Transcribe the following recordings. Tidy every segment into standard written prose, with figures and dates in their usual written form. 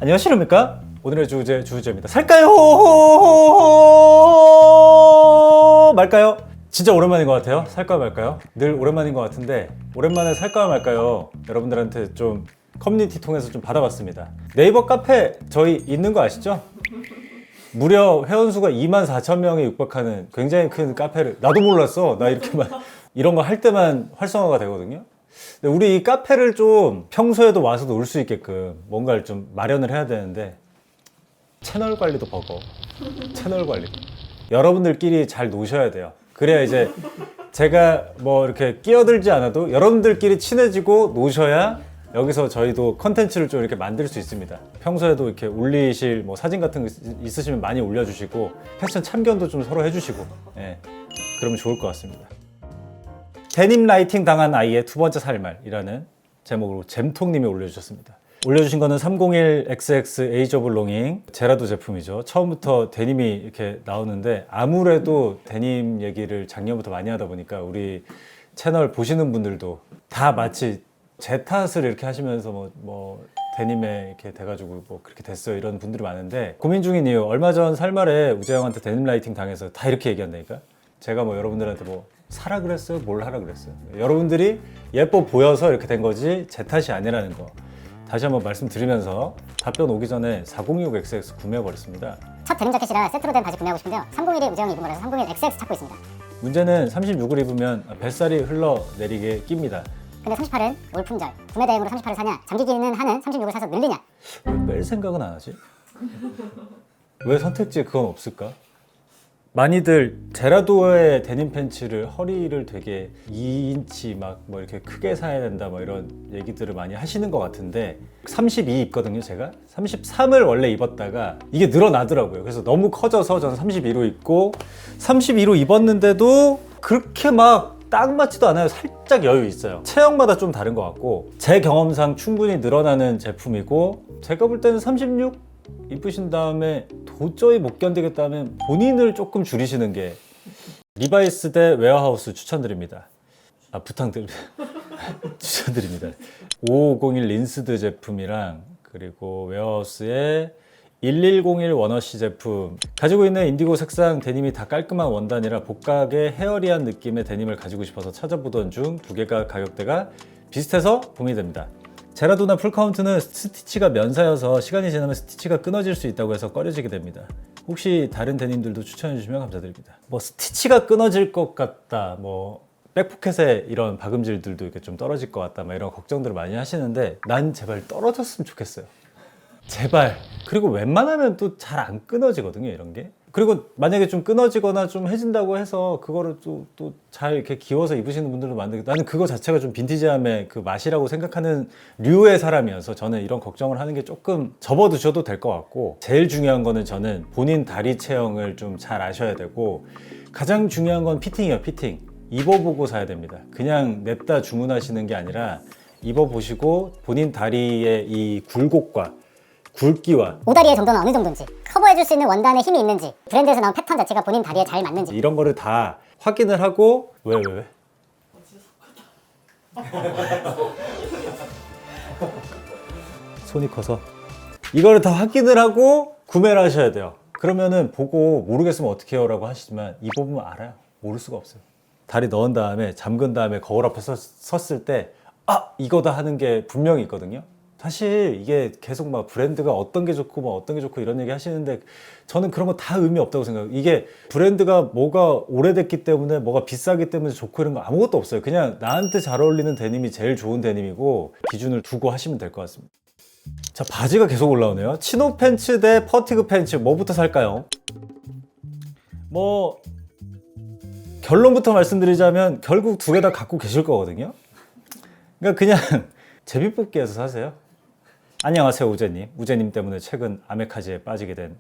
안녕하십니까? 오늘의 주제입니다. 살까요? 말까요? 진짜 오랜만인 것 같아요. 살까요 말까요? 늘 오랜만인 것 같은데 오랜만에 살까요 말까요? 여러분들한테 좀 커뮤니티 통해서 좀 받아봤습니다. 네이버 카페 저희 있는 거 아시죠? 무려 회원수가 24,000명에 육박하는 굉장히 큰 카페를, 나도 몰랐어. 나 이렇게만 이런 거 할 때만 활성화가 되거든요. 근데 우리 이 카페를 좀 평소에도 와서 놀 수 있게끔 뭔가를 좀 마련을 해야 되는데 채널 관리도 버거. 채널 관리. 여러분들끼리 잘 노셔야 돼요. 그래야 이제 제가 뭐 이렇게 끼어들지 않아도 여러분들끼리 친해지고 노셔야 여기서 저희도 컨텐츠를 좀 이렇게 만들 수 있습니다. 평소에도 이렇게 올리실 뭐 사진 같은 거 있으시면 많이 올려주시고 패션 참견도 좀 서로 해주시고, 예, 그러면 좋을 것 같습니다. 데님 라이팅 당한 아이의 두 번째 살말이라는 제목으로 잼통님이 올려주셨습니다. 올려주신 거는 301XX 에이지 오브 롱잉 제라도 제품이죠. 처음부터 데님이 이렇게 나오는데 아무래도 데님 얘기를 작년부터 많이 하다 보니까 우리 채널 보시는 분들도 다 마치 제 탓을 이렇게 하시면서 뭐 데님에 이렇게 돼가지고 뭐 그렇게 됐어요 이런 분들이 많은데, 고민 중인 이유, 얼마 전 살말에 우재형한테 데님 라이팅 당해서 다 이렇게 얘기한다니까. 제가 뭐 여러분들한테 뭐 사라 그랬어요? 뭘 하라 그랬어요? 여러분들이 예뻐 보여서 이렇게 된 거지 제 탓이 아니라는 거 다시 한번 말씀드리면서 답변 오기 전에 406XX 구매해버렸습니다. 첫 데님 자켓이라 세트로 된 바지 구매하고 싶은데요. 301이 우재형이 입은 거라서 301XX 찾고 있습니다. 문제는 36을 입으면 뱃살이 흘러내리게 낍니다. 근데 38은 올 품절. 구매 대행으로 38을 사냐, 잠기기는 하는 36을 사서 늘리냐. 왜 뺄 생각은 안 하지? 왜 선택지에 그건 없을까? 많이들 제라도의 데님 팬츠를 허리를 되게 2인치 막 뭐 이렇게 크게 사야 된다 뭐 이런 얘기들을 많이 하시는 것 같은데 32 입거든요. 제가 33을 원래 입었다가 이게 늘어나더라고요. 그래서 너무 커져서 저는 32로 입고 32로 입었는데도 그렇게 막 딱 맞지도 않아요. 살짝 여유 있어요. 체형마다 좀 다른 것 같고 제 경험상 충분히 늘어나는 제품이고, 제가 볼 때는 36 입으신 다음에 도저히 못 견디겠다 하면 본인을 조금 줄이시는 게, 리바이스 대 웨어하우스 추천드립니다. 추천드립니다. 5501 린스드 제품이랑 그리고 웨어하우스의 1101 워너시 제품, 가지고 있는 인디고 색상 데님이 다 깔끔한 원단이라 복각의 헤어리한 느낌의 데님을 가지고 싶어서 찾아보던 중 두 개가 가격대가 비슷해서 고민이 됩니다. 제라도나 풀카운트는 스티치가 면사여서 시간이 지나면 스티치가 끊어질 수 있다고 해서 꺼려지게 됩니다. 혹시 다른 데님들도 추천해 주시면 감사드립니다. 뭐 스티치가 끊어질 것 같다, 뭐 백포켓에 이런 박음질들도 이렇게 좀 떨어질 것 같다, 막 이런 걱정들을 많이 하시는데 난 제발 떨어졌으면 좋겠어요. 제발. 그리고 웬만하면 또 잘 안 끊어지거든요, 이런 게. 그리고 만약에 좀 끊어지거나 좀 해진다고 해서 그거를 또 잘 이렇게 기워서 입으시는 분들도 많은데, 나는 그거 자체가 좀 빈티지함의 그 맛이라고 생각하는 류의 사람이어서 저는 이런 걱정을 하는 게 조금 접어두셔도 될 것 같고, 제일 중요한 거는 저는 본인 다리 체형을 좀 잘 아셔야 되고, 가장 중요한 건 피팅이에요. 피팅. 입어보고 사야 됩니다. 그냥 냅다 주문하시는 게 아니라 입어보시고 본인 다리의 이 굴곡과 굵기와 오다리의 정도는 어느 정도인지, 커버해줄 수 있는 원단에 힘이 있는지, 브랜드에서 나온 패턴 자체가 본인 다리에 잘 맞는지, 이런 거를 다 확인을 하고. 왜? 손이 커서. 이거를 다 확인을 하고 구매를 하셔야 돼요. 그러면은 보고 모르겠으면 어떻게 해요 라고 하시지만 입어보면 알아요. 모를 수가 없어요. 다리 넣은 다음에 잠근 다음에 거울 앞에 섰을 때 이거다 하는 게 분명히 있거든요. 사실 이게 계속 막 브랜드가 어떤 게 좋고 뭐 어떤 게 좋고 이런 얘기 하시는데 저는 그런 거 다 의미 없다고 생각해요. 이게 브랜드가 뭐가 오래됐기 때문에 뭐가 비싸기 때문에 좋고 이런 거 아무것도 없어요. 그냥 나한테 잘 어울리는 데님이 제일 좋은 데님이고 기준을 두고 하시면 될 것 같습니다. 자, 바지가 계속 올라오네요. 치노 팬츠 대 퍼티그 팬츠, 뭐부터 살까요? 뭐 결론부터 말씀드리자면 결국 두 개 다 갖고 계실 거거든요. 그러니까 그냥 제비뽑기해서 사세요. 안녕하세요, 우재님. 우재님 때문에 최근 아메카지에 빠지게 된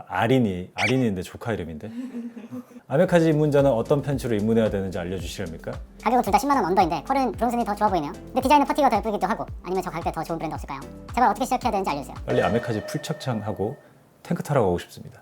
아린이인데 조카 이름인데. 아메카지 입문자는 어떤 팬츠로 입문해야 되는지 알려주시렵니까? 가격은 둘 다 10만 원 언더인데 펄은 브론슨이 더 좋아 보이네요. 근데 디자인은 퍼티가 더 예쁘기도 하고, 아니면 저 가격대 더 좋은 브랜드 없을까요? 제발 어떻게 시작해야 되는지 알려주세요. 빨리 아메카지 풀착장하고 탱크 타러 가고 싶습니다.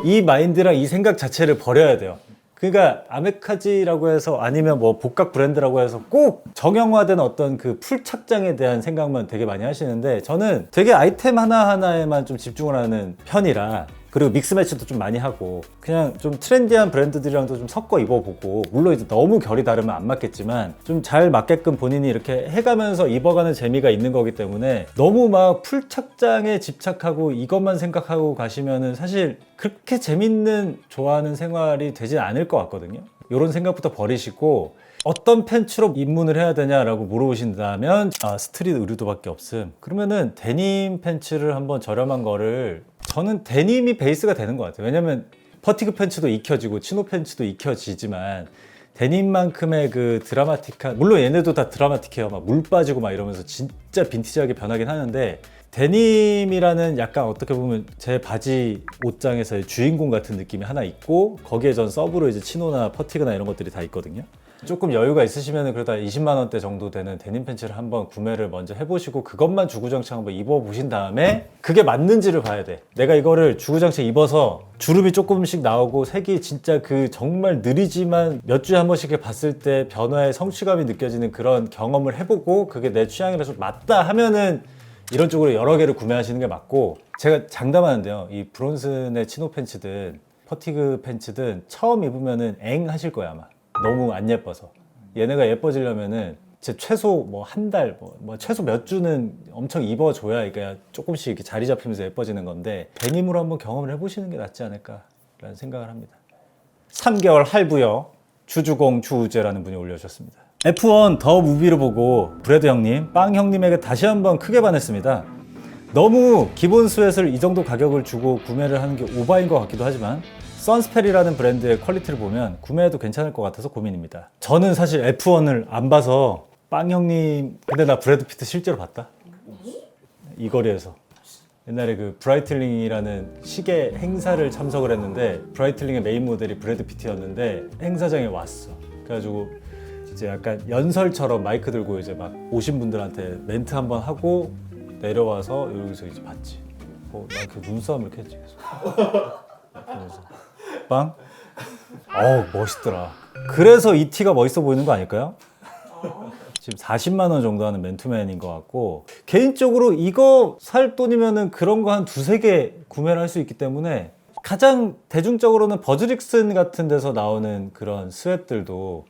이 마인드랑 이 생각 자체를 버려야 돼요. 그러니까 아메카지라고 해서 아니면 뭐 복각 브랜드라고 해서 꼭 정형화된 어떤 그 풀 착장에 대한 생각만 되게 많이 하시는데 저는 되게 아이템 하나하나에만 좀 집중을 하는 편이라 그리고 믹스 매치도 좀 많이 하고 그냥 좀 트렌디한 브랜드들이랑도 좀 섞어 입어보고 물론 이제 너무 결이 다르면 안 맞겠지만 좀 잘 맞게끔 본인이 이렇게 해가면서 입어가는 재미가 있는 거기 때문에 너무 막 풀 착장에 집착하고 이것만 생각하고 가시면은 사실 그렇게 재밌는 좋아하는 생활이 되진 않을 것 같거든요. 이런 생각부터 버리시고 어떤 팬츠로 입문을 해야 되냐라고 물어보신다면 스트릿 의류도밖에 없음. 그러면은 데님 팬츠를 한번 저렴한 거를 저는 데님이 베이스가 되는 것 같아요. 왜냐면 퍼티그 팬츠도 익혀지고 치노 팬츠도 익혀지지만 데님만큼의 그 드라마틱한 물론 얘네도 다 드라마틱해요. 막 물 빠지고 막 이러면서 진짜 빈티지하게 변하긴 하는데 데님이라는 약간 어떻게 보면 제 바지 옷장에서의 주인공 같은 느낌이 하나 있고 거기에 전 서브로 이제 치노나 퍼티그나 이런 것들이 다 있거든요. 조금 여유가 있으시면 그래도 20만 원대 정도 되는 데님 팬츠를 한번 구매를 먼저 해보시고 그것만 주구장창 한번 입어보신 다음에 그게 맞는지를 봐야 돼. 내가 이거를 주구장창 입어서 주름이 조금씩 나오고 색이 진짜 그 정말 느리지만 몇 주에 한 번씩 봤을 때 변화의 성취감이 느껴지는 그런 경험을 해보고 그게 내 취향이라서 맞다 하면은 이런 쪽으로 여러 개를 구매하시는 게 맞고 제가 장담하는데요. 이 브론슨의 치노 팬츠든 퍼티그 팬츠든 처음 입으면은 엥 하실 거야 아마. 너무 안 예뻐서 얘네가 예뻐지려면은 제 최소 뭐 한 달, 뭐 최소 몇 주는 엄청 입어줘야 이게 조금씩 이렇게 자리 잡히면서 예뻐지는 건데 데님으로 한번 경험을 해보시는 게 낫지 않을까라는 생각을 합니다. 3개월 할부요. 주주공 주우재라는 분이 올려주셨습니다. F1 더 무비를 보고 브래드 형님, 빵 형님에게 다시 한번 크게 반했습니다. 너무 기본 스웨트를 이 정도 가격을 주고 구매를 하는 게 오바인 것 같기도 하지만 선스펠이라는 브랜드의 퀄리티를 보면 구매해도 괜찮을 것 같아서 고민입니다. 저는 사실 F1을 안 봐서 빵 형님 근데 나 브래드 피트 실제로 봤다. 이 거리에서 옛날에 그 브라이틀링이라는 시계 행사를 참석을 했는데 브라이틀링의 메인 모델이 브래드 피트였는데 행사장에 왔어. 그래가지고 이제 약간 연설처럼 마이크 들고 이제 막 오신 분들한테 멘트 한번 하고 내려와서 여기서 이제 봤지. 난 그 눈싸움을 이렇게 했지 계속. 그래서 빵? 멋있더라. 그래서 이 티가 멋있어 보이는 거 아닐까요? 지금 40만 원 정도 하는 맨투맨인 것 같고 개인적으로 이거 살 돈이면은 그런 거 한 두세 개 구매를 할 수 있기 때문에 가장 대중적으로는 버즈릭슨 같은 데서 나오는 그런 스웨트들도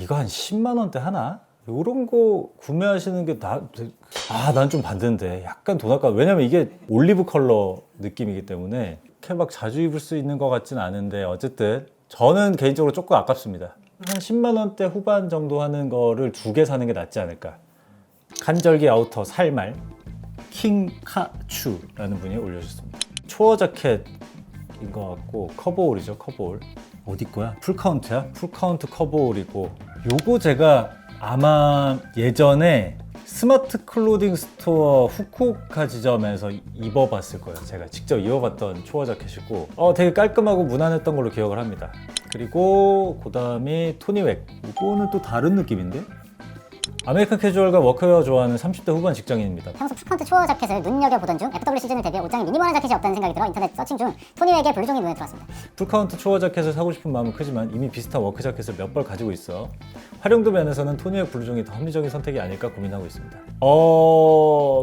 이거 한 10만 원대 하나? 이런 거 구매하시는 게 난 좀 반대인데 약간 돈 아까워. 왜냐면 이게 올리브 컬러 느낌이기 때문에 이렇게 막 자주 입을 수 있는 것 같지는 않은데 어쨌든 저는 개인적으로 조금 아깝습니다. 한 10만 원대 후반 정도 하는 거를 두 개 사는 게 낫지 않을까. 간절기 아우터 살말 킹카추라는 분이 올려주셨습니다. 초어 자켓인 것 같고 커버올이죠. 커버올 어디 거야? 풀카운트야? 풀카운트 커버올이고 요거 제가 아마 예전에 스마트 클로딩 스토어 후쿠오카 지점에서 입어봤을 거예요. 제가 직접 입어봤던 초어 자켓이고 되게 깔끔하고 무난했던 걸로 기억을 합니다. 그리고 그 다음이 토니웩. 이거는 또 다른 느낌인데? 아메리칸 캐주얼과 워크웨어 좋아하는 30대 후반 직장인입니다. 평소 풀컨트 초어 자켓을 눈여겨보던 중 FW 시즌을 대비해 옷장에 미니멀한 자켓이 없다는 생각이 들어 인터넷 서칭 중 토니웩의 블루종이 눈에 들어왔습니다. 풀카운트 초어 자켓을 사고 싶은 마음은 크지만 이미 비슷한 워크 자켓을 몇 벌 가지고 있어 활용도 면에서는 토니웩 블루종이 더 합리적인 선택이 아닐까 고민하고 있습니다.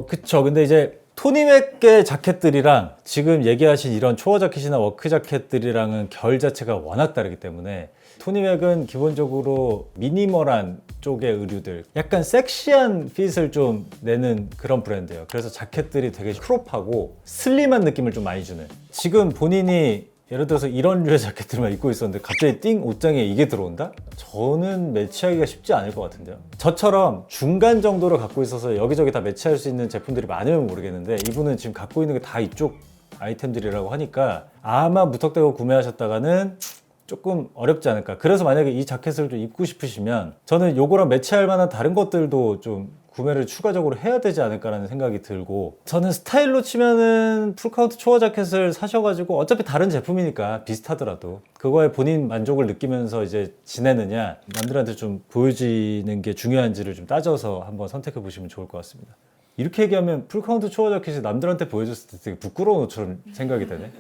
그쵸. 근데 이제 토니웩의 자켓들이랑 지금 얘기하신 이런 초어 자켓이나 워크 자켓들이랑은 결 자체가 워낙 다르기 때문에 토니웩은 기본적으로 미니멀한 쪽의 의류들, 약간 섹시한 핏을 좀 내는 그런 브랜드예요. 그래서 자켓들이 되게 크롭하고 슬림한 느낌을 좀 많이 주는. 지금 본인이 예를 들어서 이런 류의 자켓들만 입고 있었는데 갑자기 띵 옷장에 이게 들어온다? 저는 매치하기가 쉽지 않을 것 같은데요. 저처럼 중간 정도로 갖고 있어서 여기저기 다 매치할 수 있는 제품들이 많으면 모르겠는데 이분은 지금 갖고 있는 게 다 이쪽 아이템들이라고 하니까 아마 무턱대고 구매하셨다가는 조금 어렵지 않을까. 그래서 만약에 이 자켓을 좀 입고 싶으시면 저는 요거랑 매치할 만한 다른 것들도 좀 구매를 추가적으로 해야 되지 않을까라는 생각이 들고, 저는 스타일로 치면은 풀카운트 초어 자켓을 사셔가지고 어차피 다른 제품이니까 비슷하더라도 그거에 본인 만족을 느끼면서 이제 지내느냐, 남들한테 좀 보여지는 게 중요한지를 좀 따져서 한번 선택해 보시면 좋을 것 같습니다. 이렇게 얘기하면 풀카운트 초어 자켓이 남들한테 보여줬을 때 되게 부끄러운 옷처럼 생각이 되네.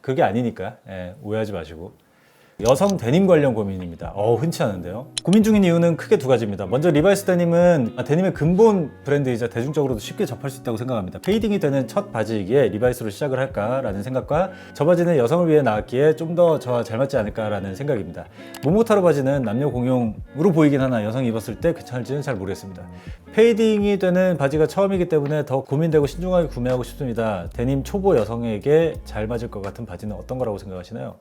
그게 아니니까 오해하지 마시고. 여성 데님 관련 고민입니다. 흔치 않은데요. 고민 중인 이유는 크게 두 가지입니다. 먼저 리바이스 데님은 데님의 근본 브랜드이자 대중적으로도 쉽게 접할 수 있다고 생각합니다. 페이딩이 되는 첫 바지이기에 리바이스로 시작을 할까라는 생각과 저 바지는 여성을 위해 나왔기에 좀 더 저와 잘 맞지 않을까라는 생각입니다. 모모타로 바지는 남녀 공용으로 보이긴 하나 여성이 입었을 때 괜찮을지는 잘 모르겠습니다. 페이딩이 되는 바지가 처음이기 때문에 더 고민되고 신중하게 구매하고 싶습니다. 데님 초보 여성에게 잘 맞을 것 같은 바지는 어떤 거라고 생각하시나요?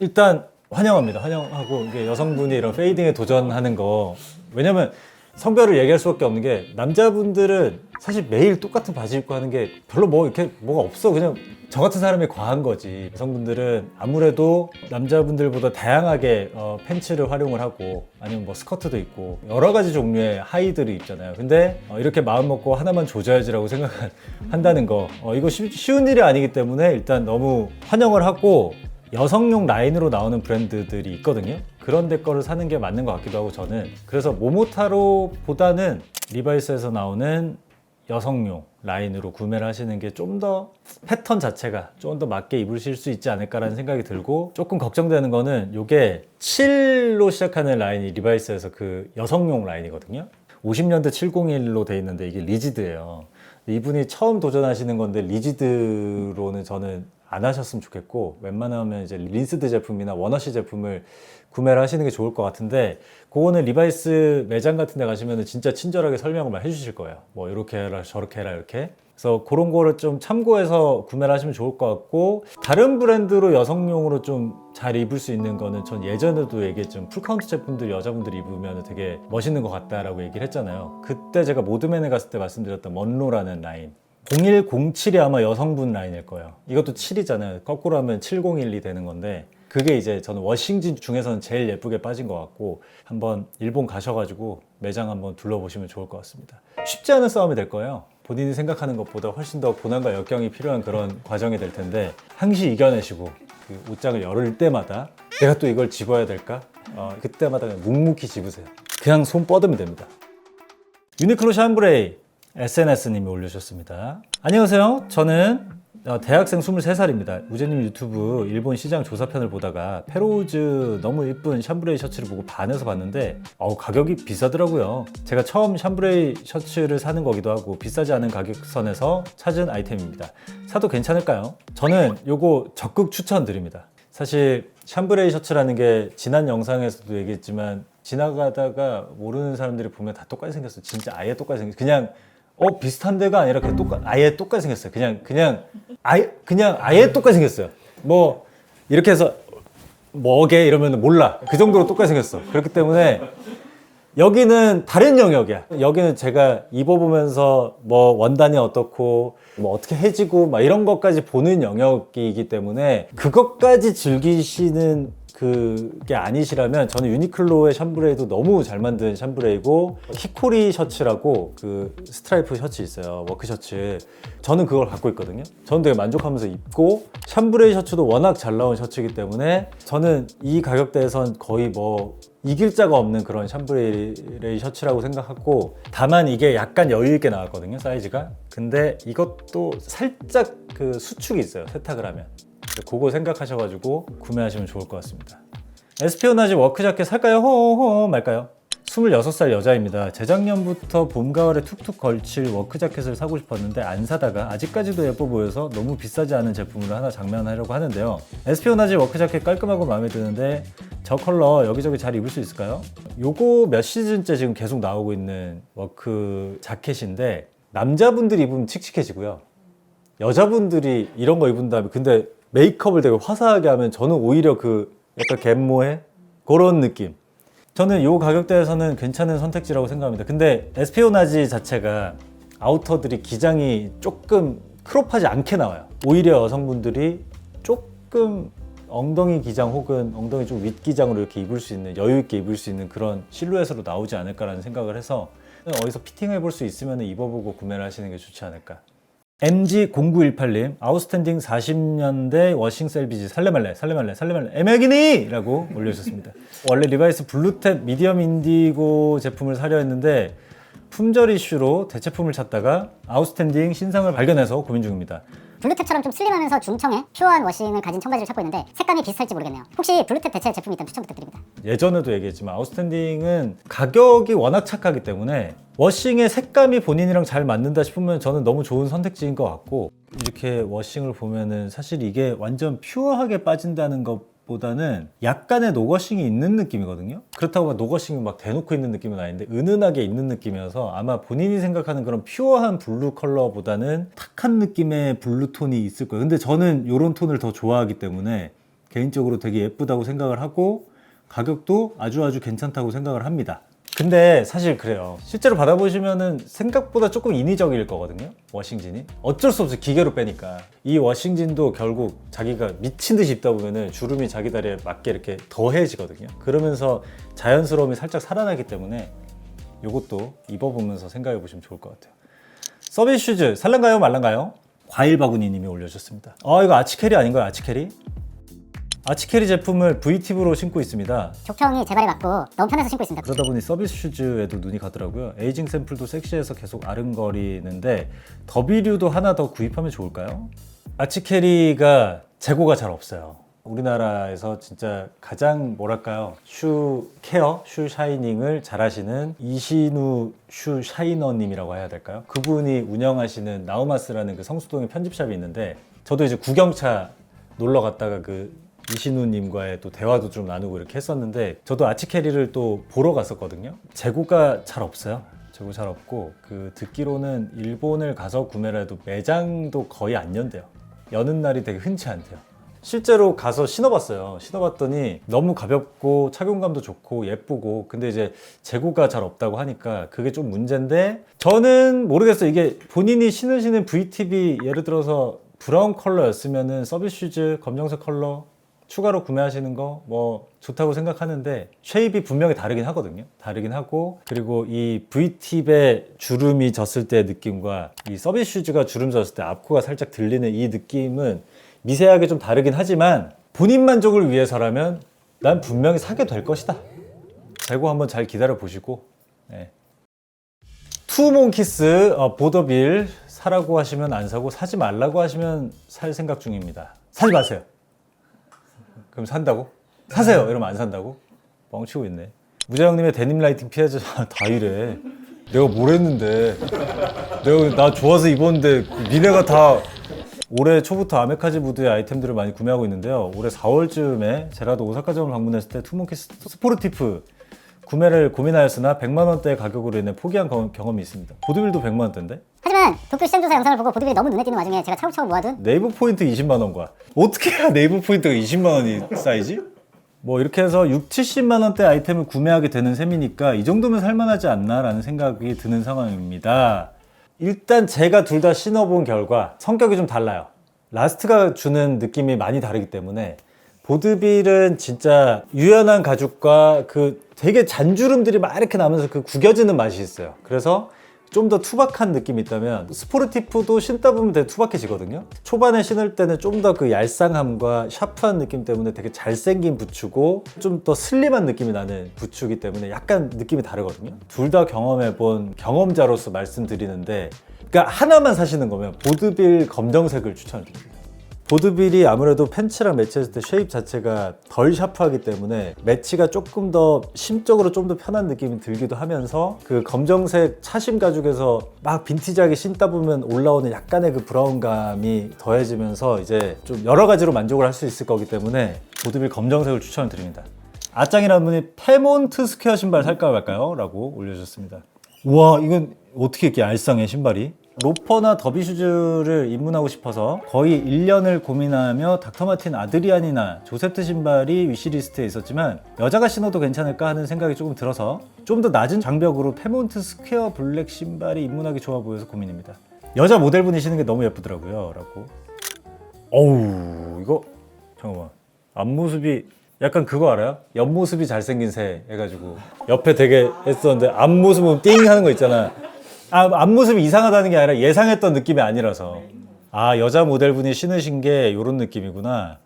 일단 환영합니다. 환영하고 이게 여성분이 이런 페이딩에 도전하는 거, 왜냐면 성별을 얘기할 수밖에 없는 게 남자분들은 사실 매일 똑같은 바지 입고 하는 게 별로 뭐 이렇게 뭐가 없어. 그냥 저 같은 사람이 과한 거지. 여성분들은 아무래도 남자분들보다 다양하게 팬츠를 활용을 하고 아니면 뭐 스커트도 있고 여러 가지 종류의 하의들이 있잖아요. 근데 이렇게 마음 먹고 하나만 조져야지라고 생각한다는 거, 이거 쉬운 일이 아니기 때문에 일단 너무 환영을 하고, 여성용 라인으로 나오는 브랜드들이 있거든요. 그런 데 거를 사는 게 맞는 것 같기도 하고 저는. 그래서 모모타로보다는 리바이스에서 나오는 여성용 라인으로 구매를 하시는 게 좀 더 패턴 자체가 좀 더 맞게 입으실 수 있지 않을까라는 생각이 들고, 조금 걱정되는 거는 이게 7로 시작하는 라인이 리바이스에서 그 여성용 라인이거든요. 50년대 701로 돼 있는데 이게 리지드예요. 이분이 처음 도전하시는 건데 리지드로는 저는 안 하셨으면 좋겠고, 웬만하면 이제 린스드 제품이나 워너시 제품을 구매를 하시는 게 좋을 것 같은데, 그거는 리바이스 매장 같은 데 가시면 진짜 친절하게 설명을 많이 해주실 거예요. 뭐 이렇게 해라 저렇게 해라 이렇게. 그래서 그런 거를 좀 참고해서 구매를 하시면 좋을 것 같고, 다른 브랜드로 여성용으로 좀 잘 입을 수 있는 거는 전 예전에도 얘기했지만 풀카운트 제품들 여자분들이 입으면 되게 멋있는 것 같다라고 얘기를 했잖아요. 그때 제가 모드맨에 갔을 때 말씀드렸던 먼로라는 라인, 0107이 아마 여성분 라인일 거예요. 이것도 7이잖아요. 거꾸로 하면 7012 되는 건데, 그게 이제 저는 워싱진 중에서는 제일 예쁘게 빠진 것 같고, 한번 일본 가셔가지고 매장 한번 둘러보시면 좋을 것 같습니다. 쉽지 않은 싸움이 될 거예요. 본인이 생각하는 것보다 훨씬 더 고난과 역경이 필요한 그런 과정이 될 텐데, 항시 이겨내시고 그 옷장을 열을 때마다 내가 또 이걸 집어야 될까? 그때마다 그냥 묵묵히 집으세요. 그냥 손 뻗으면 됩니다. 유니클로 샴브레이 SNS님이 올려주셨습니다. 안녕하세요. 저는 대학생 23살입니다. 우재님 유튜브 일본 시장 조사편을 보다가 페로우즈 너무 예쁜 샴브레이 셔츠를 보고 반해서 봤는데 가격이 비싸더라고요. 제가 처음 샴브레이 셔츠를 사는 거기도 하고 비싸지 않은 가격선에서 찾은 아이템입니다. 사도 괜찮을까요? 저는 요거 적극 추천드립니다. 사실 샴브레이 셔츠라는 게 지난 영상에서도 얘기했지만 지나가다가 모르는 사람들이 보면 다 똑같이 생겼어요. 진짜 아예 똑같이 생겼어요. 그냥 비슷한 데가 아니라 그냥 아예 똑같이 생겼어요. 그냥 아예 똑같이 생겼어요. 뭐 이렇게 해서 뭐게 이러면 몰라. 그 정도로 똑같이 생겼어. 그렇기 때문에 여기는 다른 영역이야. 여기는 제가 입어보면서 뭐 원단이 어떻고 뭐 어떻게 해지고 막 이런 것까지 보는 영역이기 때문에 그것까지 즐기시는 그게 아니시라면 저는 유니클로의 샴브레이도 너무 잘 만든 샴브레이고, 히코리 셔츠라고 그 스트라이프 셔츠 있어요. 워크 셔츠. 저는 그걸 갖고 있거든요. 저는 되게 만족하면서 입고, 샴브레이 셔츠도 워낙 잘 나온 셔츠이기 때문에 저는 이 가격대에선 거의 뭐 이길 자가 없는 그런 샴브레이 셔츠라고 생각하고, 다만 이게 약간 여유 있게 나왔거든요, 사이즈가. 근데 이것도 살짝 그 수축이 있어요, 세탁을 하면. 그거 생각하셔가지고 구매하시면 좋을 것 같습니다. 에스피오나지 워크자켓 살까요? 호호 말까요? 26살 여자입니다. 재작년부터 봄, 가을에 툭툭 걸칠 워크자켓을 사고 싶었는데 안 사다가 아직까지도 예뻐 보여서 너무 비싸지 않은 제품으로 하나 장만하려고 하는데요. 에스피오나지 워크자켓 깔끔하고 마음에 드는데 저 컬러 여기저기 잘 입을 수 있을까요? 요거 몇 시즌째 지금 계속 나오고 있는 워크자켓인데, 남자분들이 입으면 칙칙해지고요. 여자분들이 이런 거 입은 다음에 근데 메이크업을 되게 화사하게 하면 저는 오히려 그 약간 갯모에 그런 느낌. 저는 이 가격대에서는 괜찮은 선택지라고 생각합니다. 근데 에스피오나지 자체가 아우터들이 기장이 조금 크롭하지 않게 나와요. 오히려 여성분들이 조금 엉덩이 기장 혹은 엉덩이 좀 윗기장으로 이렇게 입을 수 있는, 여유 있게 입을 수 있는 그런 실루엣으로 나오지 않을까라는 생각을 해서 어디서 피팅해 볼 수 있으면 입어보고 구매를 하시는 게 좋지 않을까. MG0918님, 아웃스탠딩 40년대 워싱 셀비지 살래말래 애매하기니! 라고 올려주셨습니다. 원래 리바이스 블루탭 미디엄 인디고 제품을 사려 했는데 품절 이슈로 대체품을 찾다가 아웃스탠딩 신상을 발견해서 고민 중입니다. 블루탭처럼 좀 슬림하면서 중청의 퓨어한 워싱을 가진 청바지를 찾고 있는데 색감이 비슷할지 모르겠네요. 혹시 블루탭 대체 제품이 있다면 추천 부탁드립니다. 예전에도 얘기했지만 아웃스탠딩은 가격이 워낙 착하기 때문에 워싱의 색감이 본인이랑 잘 맞는다 싶으면 저는 너무 좋은 선택지인 것 같고, 이렇게 워싱을 보면은 사실 이게 완전 퓨어하게 빠진다는 것보다는 약간의 녹워싱이 있는 느낌이거든요. 그렇다고 막 녹워싱이 막 대놓고 있는 느낌은 아닌데 은은하게 있는 느낌이어서 아마 본인이 생각하는 그런 퓨어한 블루 컬러보다는 탁한 느낌의 블루 톤이 있을 거예요. 근데 저는 이런 톤을 더 좋아하기 때문에 개인적으로 되게 예쁘다고 생각을 하고 가격도 아주 괜찮다고 생각을 합니다. 근데 사실 그래요. 실제로 받아보시면은 생각보다 조금 인위적일 거거든요. 워싱진이. 어쩔 수 없이 기계로 빼니까. 이 워싱진도 결국 자기가 미친 듯이 입다 보면은 주름이 자기 다리에 맞게 이렇게 더해지거든요. 그러면서 자연스러움이 살짝 살아나기 때문에 이것도 입어보면서 생각해 보시면 좋을 것 같아요. 서비스 슈즈 살란가요 말란가요? 과일 바구니 님이 올려주셨습니다. 이거 아치캐리 아닌가요? 아치캐리? 아치캐리 제품을 V팁으로 신고 있습니다. 족형이 제 발에 맞고 너무 편해서 신고 있습니다. 그러다 보니 서비스 슈즈에도 눈이 가더라고요. 에이징 샘플도 섹시해서 계속 아른거리는데 더비류도 하나 더 구입하면 좋을까요? 아치캐리가 재고가 잘 없어요. 우리나라에서 진짜 가장 뭐랄까요, 슈 케어, 슈 샤이닝을 잘 하시는 이신우 슈 샤이너님이라고 해야 될까요? 그분이 운영하시는 나우마스라는 그 성수동에 편집샵이 있는데, 저도 이제 구경차 놀러 갔다가 그 이신우님과의 또 대화도 좀 나누고 이렇게 했었는데, 저도 아치캐리를 또 보러 갔었거든요. 재고가 잘 없어요. 재고 잘 없고, 그 듣기로는 일본을 가서 구매를 해도 매장도 거의 안 연대요. 여는 날이 되게 흔치 않대요. 실제로 가서 신어봤어요. 신어봤더니 너무 가볍고 착용감도 좋고 예쁘고, 근데 이제 재고가 잘 없다고 하니까 그게 좀 문제인데, 저는 모르겠어요. 이게 본인이 신으시는 VTB 예를 들어서 브라운 컬러였으면은 서비스 슈즈 검정색 컬러 추가로 구매하시는 거 뭐 좋다고 생각하는데, 쉐입이 분명히 다르긴 하거든요. 다르긴 하고, 그리고 이 V팁의 주름이 졌을 때의 느낌과 이 서비스 슈즈가 주름 졌을 때 앞코가 살짝 들리는 이 느낌은 미세하게 좀 다르긴 하지만, 본인 만족을 위해서라면 난 분명히 사게 될 것이다. 재고 한번 잘 기다려 보시고. 네. 투몬키스 보더빌 사라고 하시면 안 사고, 사지 말라고 하시면 살 생각 중입니다. 사지 마세요. 그럼 산다고? 사세요. 이러면 안 산다고? 뻥치고 있네. 무자형님의 데님 라이팅 피해자 다 이래. 내가 뭘 했는데. 내가 나 좋아서 입었는데 니네가 다. 올해 초부터 아메카지 무드의 아이템들을 많이 구매하고 있는데요. 올해 4월쯤에 제라도 오사카점을 방문했을 때 투몬키스 스포르티프 구매를 고민하였으나 100만 원대의 가격으로 인해 포기한 경험이 있습니다. 보드빌도 100만 원대인데? 하지만 도쿄 시장 조사 영상을 보고 보드빌이 너무 눈에 띄는 와중에 제가 차곡차곡 모아둔 네이버 포인트 20만 원과 어떻게 해야 네이버 포인트가 20만 원이 쌓이지? 뭐 이렇게 해서 6, 70만 원대 아이템을 구매하게 되는 셈이니까 이 정도면 살만하지 않나라는 생각이 드는 상황입니다. 일단 제가 둘 다 신어본 결과 성격이 좀 달라요. 라스트가 주는 느낌이 많이 다르기 때문에, 보드빌은 진짜 유연한 가죽과 그 되게 잔주름들이 막 이렇게 나면서 그 구겨지는 맛이 있어요. 그래서 좀 더 투박한 느낌이 있다면, 스포르티프도 신다 보면 되게 투박해지거든요. 초반에 신을 때는 좀 더 그 얄쌍함과 샤프한 느낌 때문에 되게 잘생긴 부츠고, 좀 더 슬림한 느낌이 나는 부츠이기 때문에 약간 느낌이 다르거든요. 둘 다 경험해본 경험자로서 말씀드리는데, 그러니까 하나만 사시는 거면 보드빌 검정색을 추천드립니다. 보드빌이 아무래도 팬츠랑 매치했을 때 쉐입 자체가 덜 샤프하기 때문에 매치가 조금 더 심적으로 좀 더 편한 느낌이 들기도 하면서, 그 검정색 차심 가죽에서 막 빈티지하게 신다 보면 올라오는 약간의 그 브라운감이 더해지면서 이제 좀 여러 가지로 만족을 할 수 있을 거기 때문에 보드빌 검정색을 추천을 드립니다. 아짱이라는 분이 페몬트 스퀘어 신발 살까 말까요? 라고 올려주셨습니다. 우와, 이건 어떻게 이렇게 알싸해 신발이? 로퍼나 더비 슈즈를 입문하고 싶어서 거의 1년을 고민하며 닥터마틴 아드리안이나 조셉트 신발이 위시리스트에 있었지만, 여자가 신어도 괜찮을까 하는 생각이 조금 들어서 좀 더 낮은 장벽으로 페몬트 스퀘어 블랙 신발이 입문하기 좋아 보여서 고민입니다. 여자 모델분이 신는 게 너무 예쁘더라고요. 라고. 어우, 이거 잠깐만, 앞모습이 약간 그거 알아요? 옆모습이 잘생긴 새 해가지고 옆에 되게 했었는데 앞모습은 띵 하는 거 있잖아. 앞모습이 이상하다는 게 아니라 예상했던 느낌이 아니라서. 여자 모델분이 신으신 게 이런 느낌이구나.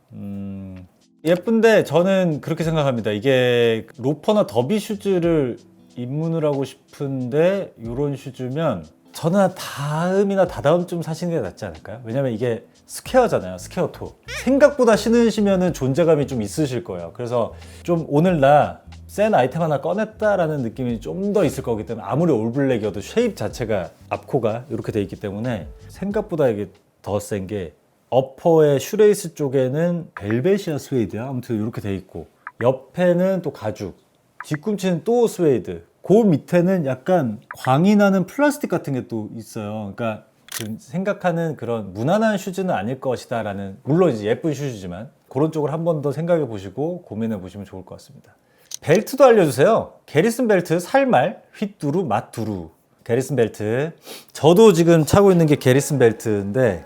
예쁜데 저는 그렇게 생각합니다. 이게 로퍼나 더비 슈즈를 입문을 하고 싶은데 이런 슈즈면 저는 다음이나 다다음쯤 사시는 게 낫지 않을까요? 왜냐면 이게 스퀘어잖아요. 스퀘어토. 생각보다 신으시면은 존재감이 좀 있으실 거예요. 그래서 좀 오늘 나 센 아이템 하나 꺼냈다라는 느낌이 좀 더 있을 거기 때문에 아무리 올블랙이어도 쉐입 자체가 앞코가 이렇게 돼 있기 때문에 생각보다 이게 더 센 게 어퍼의 슈레이스 쪽에는 벨벳이야 스웨이드야 아무튼 이렇게 돼 있고 옆에는 또 가죽 뒤꿈치는 또 스웨이드 그 밑에는 약간 광이 나는 플라스틱 같은 게 또 있어요. 그러니까 지금 생각하는 그런 무난한 슈즈는 아닐 것이다 라는 물론 이제 예쁜 슈즈지만 그런 쪽을 한 번 더 생각해 보시고 고민해 보시면 좋을 것 같습니다. 벨트도 알려주세요. 게리슨 벨트 살말 휘뚜루 맛두루 게리슨 벨트 저도 지금 차고 있는 게 게리슨 벨트인데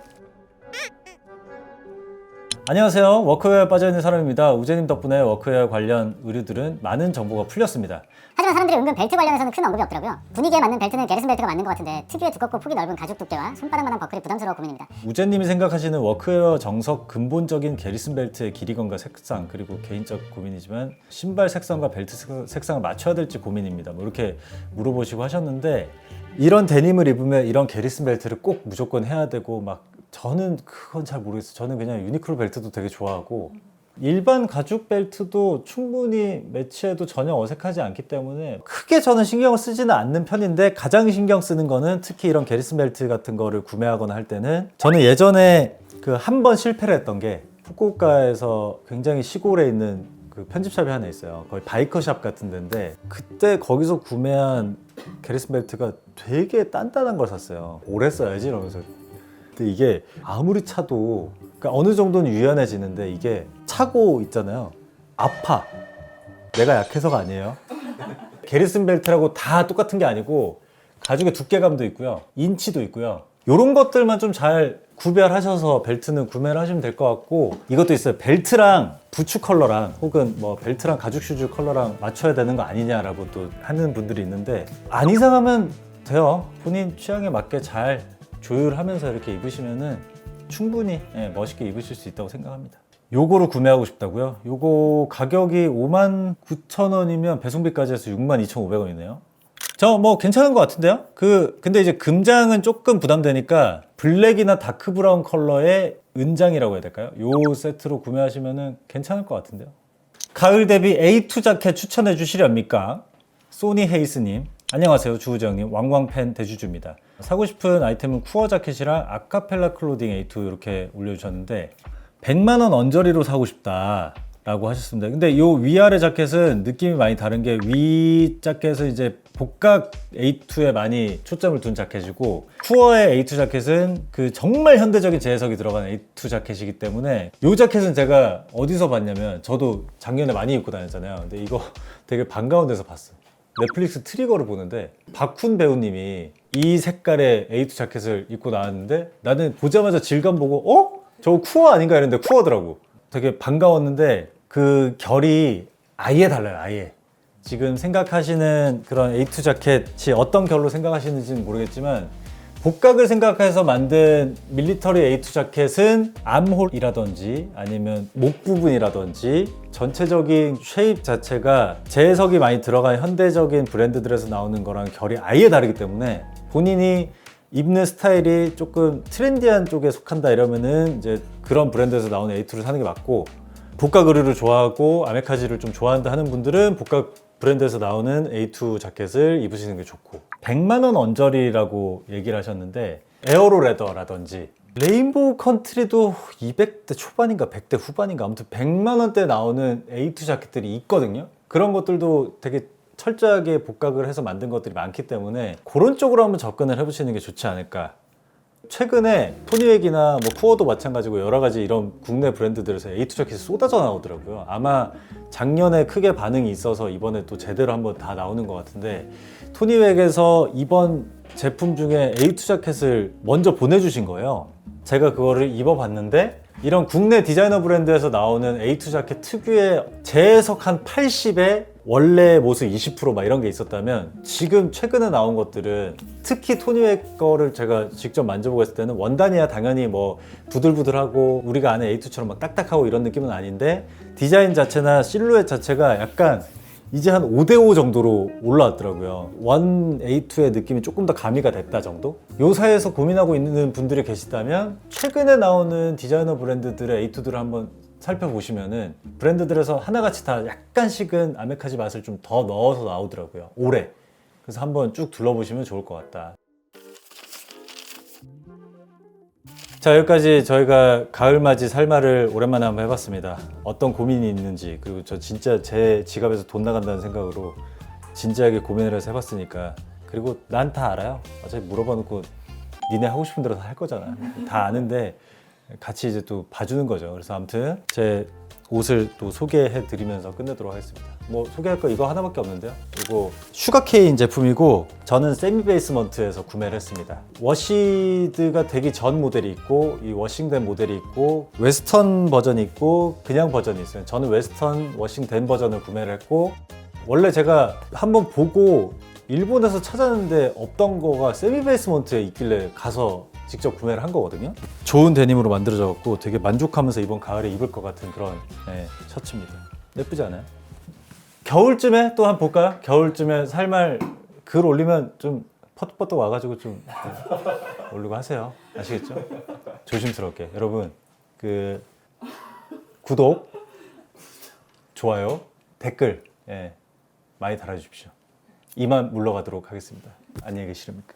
안녕하세요. 워크웨어에 빠져있는 사람입니다. 우재님 덕분에 워크웨어 관련 의류들은 많은 정보가 풀렸습니다. 하지만 사람들이 은근 벨트 관련해서는 큰 언급이 없더라고요. 분위기에 맞는 벨트는 게리슨 벨트가 맞는 것 같은데 특유의 두껍고 폭이 넓은 가죽 두께와 손바닥만한 버클이 부담스러워 고민입니다. 우재님이 생각하시는 워크웨어 정석 근본적인 게리슨 벨트의 길이감과 색상 그리고 개인적 고민이지만 신발 색상과 벨트 색상을 맞춰야 될지 고민입니다. 뭐 이렇게 물어보시고 하셨는데 이런 데님을 입으면 이런 게리슨 벨트를 꼭 무조건 해야 되고 막 저는 그건 잘 모르겠어요. 저는 그냥 유니클로 벨트도 되게 좋아하고 일반 가죽 벨트도 충분히 매치해도 전혀 어색하지 않기 때문에 크게 저는 신경을 쓰지는 않는 편인데 가장 신경 쓰는 거는 특히 이런 게리슨 벨트 같은 거를 구매하거나 할 때는 저는 예전에 그 한 번 실패를 했던 게 후쿠오카에서 굉장히 시골에 있는 그 편집샵이 하나 있어요. 거의 바이커샵 같은 데인데 그때 거기서 구매한 게리슨 벨트가 되게 단단한 걸 샀어요. 오래 써야지 이러면서 근데 이게 아무리 차도 그러니까 어느 정도는 유연해지는데 이게 차고 있잖아요. 아파. 내가 약해서가 아니에요. 게리슨 벨트라고 다 똑같은 게 아니고 가죽의 두께감도 있고요. 인치도 있고요. 이런 것들만 좀 잘 구별하셔서 벨트는 구매를 하시면 될 것 같고 이것도 있어요. 벨트랑 부츠 컬러랑 혹은 뭐 벨트랑 가죽 슈즈 컬러랑 맞춰야 되는 거 아니냐라고 또 하는 분들이 있는데 안 이상하면 돼요. 본인 취향에 맞게 잘 조율하면서 이렇게 입으시면은 충분히 멋있게 입으실 수 있다고 생각합니다. 요거를 구매하고 싶다고요? 요거 가격이 59,000원이면 배송비까지 해서 62,500원이네요. 저 뭐 괜찮은 것 같은데요? 근데 이제 금장은 조금 부담되니까 블랙이나 다크 브라운 컬러의 은장이라고 해야 될까요? 요 세트로 구매하시면은 괜찮을 것 같은데요. 가을 대비 A2 자켓 추천해 주시렵니까? 소니 헤이스님. 안녕하세요. 주우정님. 왕왕팬 대주주입니다. 사고 싶은 아이템은 쿠어 자켓이랑 아카펠라 클로딩 A2 이렇게 올려주셨는데 100만원 언저리로 사고 싶다 라고 하셨습니다. 근데 요 위아래 자켓은 느낌이 많이 다른 게 위 자켓은 이제 복각 A2에 많이 초점을 둔 자켓이고 쿠어의 A2 자켓은 그 정말 현대적인 재해석이 들어간 A2 자켓이기 때문에 요 자켓은 제가 어디서 봤냐면 저도 작년에 많이 입고 다녔잖아요. 근데 이거 되게 반가운 데서 봤어요. 넷플릭스 트리거를 보는데 박훈 배우님이 이 색깔의 A2 자켓을 입고 나왔는데 나는 보자마자 질감 보고 저거 쿠어 아닌가 이랬는데 쿠어더라고. 되게 반가웠는데 그 결이 아예 달라요. 아예. 지금 생각하시는 그런 A2 자켓이 어떤 결로 생각하시는지는 모르겠지만 복각을 생각해서 만든 밀리터리 A2 자켓은 암홀이라든지 아니면 목 부분이라든지 전체적인 쉐입 자체가 재해석이 많이 들어간 현대적인 브랜드들에서 나오는 거랑 결이 아예 다르기 때문에 본인이 입는 스타일이 조금 트렌디한 쪽에 속한다 이러면은 이제 그런 브랜드에서 나오는 A2를 사는 게 맞고 복각 의류를 좋아하고 아메카지를 좀 좋아한다 하는 분들은 복각 브랜드에서 나오는 A2 자켓을 입으시는 게 좋고 100만원 언저리라고 얘기를 하셨는데 에어로 레더라든지 레인보우 컨트리도 200대 초반인가 100대 후반인가 아무튼 100만원대 나오는 A2 자켓들이 있거든요. 그런 것들도 되게 철저하게 복각을 해서 만든 것들이 많기 때문에 그런 쪽으로 한번 접근을 해보시는 게 좋지 않을까. 최근에 토니웩이나 뭐 쿠어도 마찬가지고 여러 가지 이런 국내 브랜드들에서 A2 자켓이 쏟아져 나오더라고요. 아마 작년에 크게 반응이 있어서 이번에 또 제대로 한번 다 나오는 것 같은데 토니웩에서 이번 제품 중에 A2 자켓을 먼저 보내주신 거예요. 제가 그거를 입어봤는데 이런 국내 디자이너 브랜드에서 나오는 A2 자켓 특유의 재해석 한 80에 원래 모습 20%막 이런 게 있었다면 지금 최근에 나온 것들은 특히 토니웩 거를 제가 직접 만져보고 했을 때는 원단이야 당연히 뭐 부들부들하고 우리가 아는 A2처럼 막 딱딱하고 이런 느낌은 아닌데 디자인 자체나 실루엣 자체가 약간 이제 한 5대5 정도로 올라왔더라고요. 1A2의 느낌이 조금 더 가미가 됐다 정도? 요 사이에서 고민하고 있는 분들이 계시다면 최근에 나오는 디자이너 브랜드들의 A2들을 한번 살펴보시면은 브랜드들에서 하나같이 다 약간씩은 아메카지 맛을 좀 더 넣어서 나오더라고요. 올해. 그래서 한번 쭉 둘러보시면 좋을 것 같다. 자, 여기까지 저희가 가을맞이 살마를 오랜만에 한번 해봤습니다. 어떤 고민이 있는지, 그리고 저 진짜 제 지갑에서 돈 나간다는 생각으로 진지하게 고민을 해서 해봤으니까, 그리고 난 다 알아요. 어차피 물어봐 놓고 니네 하고 싶은 대로 다 할 거잖아. 다 아는데 같이 이제 또 봐주는 거죠. 그래서 아무튼 제 옷을 또 소개해 드리면서 끝내도록 하겠습니다. 뭐 소개할 거 이거 하나밖에 없는데요. 이거 슈가케인 제품이고 저는 세미베이스먼트에서 구매를 했습니다. 워시드가 되기 전 모델이 있고 이 워싱된 모델이 있고 웨스턴 버전이 있고 그냥 버전이 있어요. 저는 웨스턴 워싱된 버전을 구매를 했고, 원래 제가 한번 보고 일본에서 찾았는데 없던 거가 세미베이스먼트에 있길래 가서 직접 구매를 한 거거든요. 좋은 데님으로 만들어져 갖고 되게 만족하면서 이번 가을에 입을 것 같은 그런 셔츠입니다. 예쁘지 않아요? 겨울쯤에 또 한번 볼까요? 겨울쯤에 살말 글 올리면 좀 퍼뜩퍼뜩 와가지고 좀 올리고 하세요. 아시겠죠? 조심스럽게. 여러분 그 구독, 좋아요, 댓글 많이 달아주십시오. 이만 물러가도록 하겠습니다. 안녕히 계시렵니까?